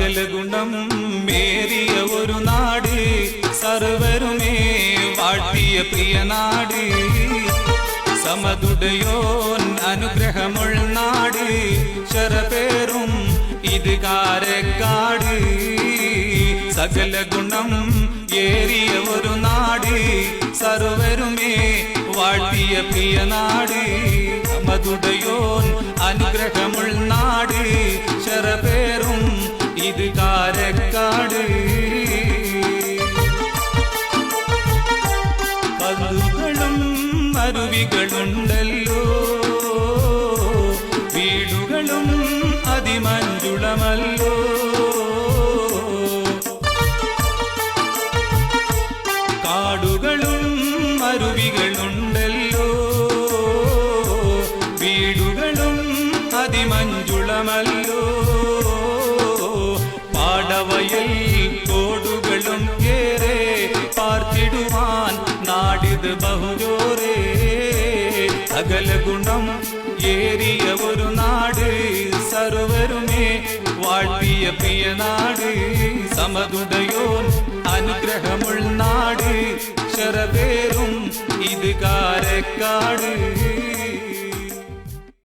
സകല ഗുണം മേറിയ ഒരു നാട്, സർവരുമേ വാഴ്ത്തിയ പ്രിയ നാട്. സമതുടയോൻ അനുഗ്രഹമുള്ള നാട്, ശരപേറും ഇത് കാരക്കാട്. സകല ഗുണം ഏറിയ ഒരു നാട്, സർവരുമേ വാഴ്ത്തിയ പ്രിയ നാട്. സമതുടയോൻ അനുഗ്രഹമുള്ള നാട്, ശരപേറും ഇത് കാരക്കാട്. പതുകളും അരുവികളുണ്ടല്ലോ, വീടുകളും അതിമഞ്ജുളമല്ലോ. കാടുകളും അരുവികളുണ്ടല്ലോ, വീടുകളും അതിമഞ്ജുളമല്ലോ. പാടവയൽ തോടുകളും ഏറെ, പാർത്തിടുവാൻ നാടിത് ബഹുജോരേ. സകല ഗുണം ഏറിയ ഒരു നാട്, സർവരുമേ വാഴ്ത്തിയ പ്രിയ നാട്. സമതുടയോൻ അനുഗ്രഹമുള്ള നാട്, ശരപേറും ഇത് കാരക്കാട്.